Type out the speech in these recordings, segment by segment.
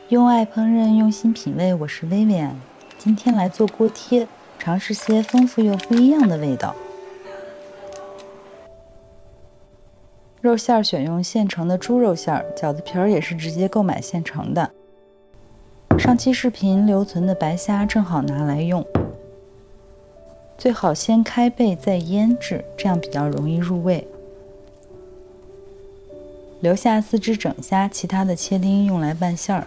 用爱烹饪，用心品味，我是薇薇安。今天来做锅贴，尝试些丰富又不一样的味道。肉馅儿选用现成的猪肉馅儿，饺子皮儿也是直接购买现成的。上期视频留存的白虾正好拿来用，最好先开背再腌制，这样比较容易入味。留下4只整虾，其他的切丁用来拌馅儿。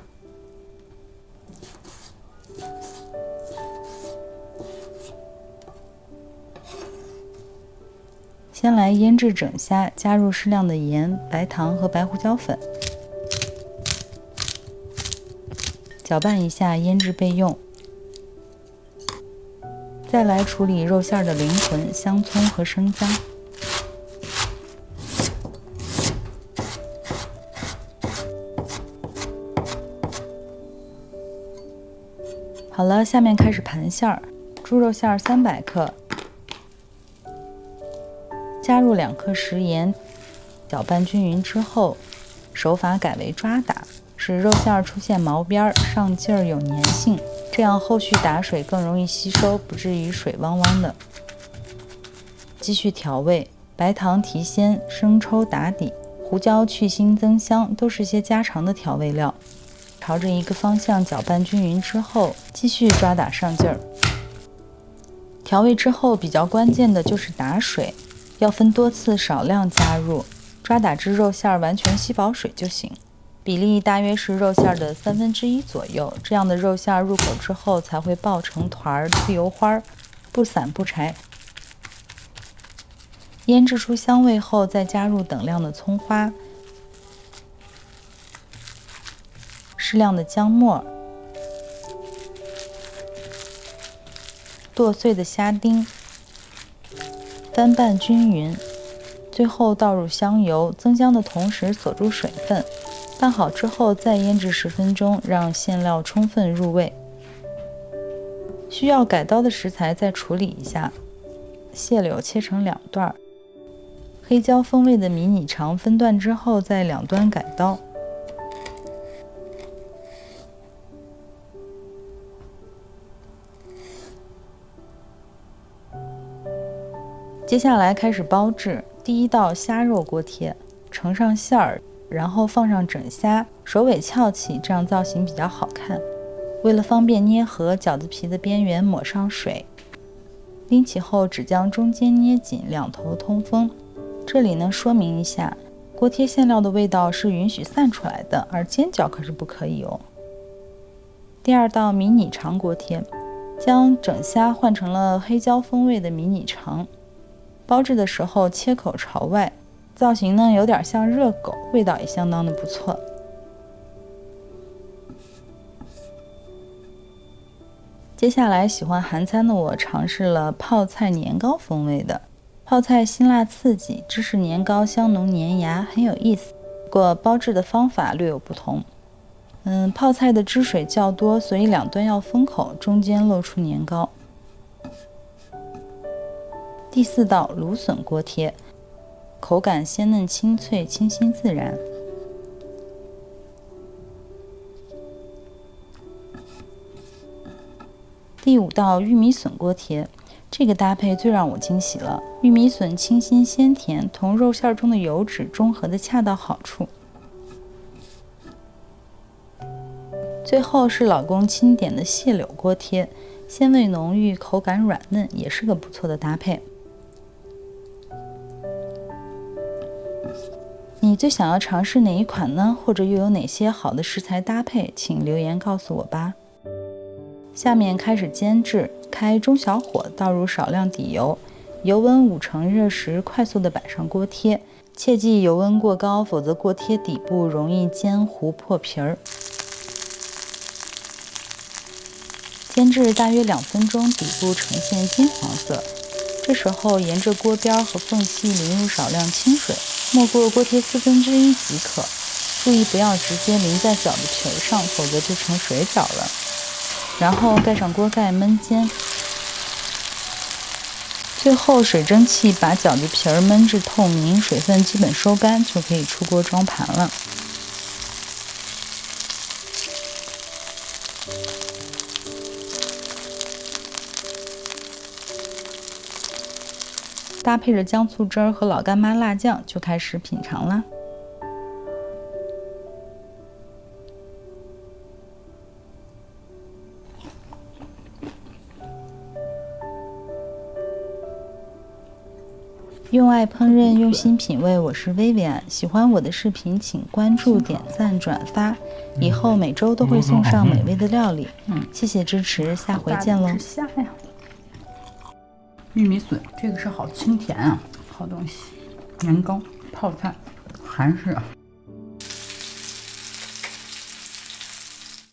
先来腌制整虾，加入适量的盐、白糖和白胡椒粉，搅拌一下，腌制备用。再来处理肉馅的灵魂——香葱和生姜。好了，下面开始盘馅儿。猪肉馅300克。加入2克食盐，搅拌均匀之后，手法改为抓打，使肉馅出现毛边，上劲儿有粘性，这样后续打水更容易吸收，不至于水汪汪的。继续调味，白糖提鲜，生抽打底，胡椒去腥增香，都是些家常的调味料。朝着一个方向搅拌均匀之后，继续抓打上劲儿。调味之后，比较关键的就是打水。要分多次少量加入，抓打至肉馅完全吸饱水就行。比例大约是肉馅的1/3左右，这样的肉馅入口之后才会爆成团出油花，不散不柴。腌制出香味后，再加入等量的葱花、适量的姜末、剁碎的虾丁。翻拌均匀，最后倒入香油，增香的同时锁住水分。拌好之后再腌制10分钟，让馅料充分入味。需要改刀的食材再处理一下，蟹柳切成2段，黑椒风味的迷你肠分段之后在两端改刀。接下来开始包制。第一道虾肉锅贴，盛上馅儿，然后放上整虾，首尾翘起，这样造型比较好看。为了方便捏合，饺子皮的边缘抹上水，拎起后只将中间捏紧，两头通风。这里呢说明一下，锅贴馅料的味道是允许散出来的，而煎饺可是不可以哦。第二道迷你肠锅贴，将整虾换成了黑椒风味的迷你肠。包制的时候切口朝外，造型呢有点像热狗，味道也相当的不错。接下来喜欢韩餐的我尝试了泡菜年糕风味的，泡菜辛辣刺激，芝士年糕香浓粘牙，很有意思。不过包制的方法略有不同。泡菜的汁水较多，所以两端要封口，中间露出年糕。第4道芦笋锅贴，口感鲜嫩清脆，清新自然。第5道玉米笋锅贴，这个搭配最让我惊喜了。玉米笋清新鲜甜，同肉馅中的油脂中和的恰到好处。最后是老公钦点的蟹柳锅贴，鲜味浓郁，口感软嫩，也是个不错的搭配。你最想要尝试哪一款呢？或者又有哪些好的食材搭配？请留言告诉我吧。下面开始煎制，开中小火，倒入少量底油，油温5成热时，快速的摆上锅贴，切忌油温过高，否则锅贴底部容易煎糊破皮儿。煎制大约2分钟，底部呈现金黄色，这时候沿着锅边和缝隙淋入少量清水。没过锅贴1/4即可，注意不要直接淋在饺子皮上，否则就成水饺了。然后盖上锅盖焖煎，最后水蒸气把饺子皮焖至透明，水分基本收干，就可以出锅装盘了。搭配着姜醋汁儿和老干妈辣酱，就开始品尝啦。用爱烹饪，用心品味，我是薇薇安。喜欢我的视频，请关注、点赞、转发。以后每周都会送上美味的料理。谢谢支持，下回见喽。虾呀，玉米笋，这个是好清甜啊，好东西。年糕、泡菜，韩式。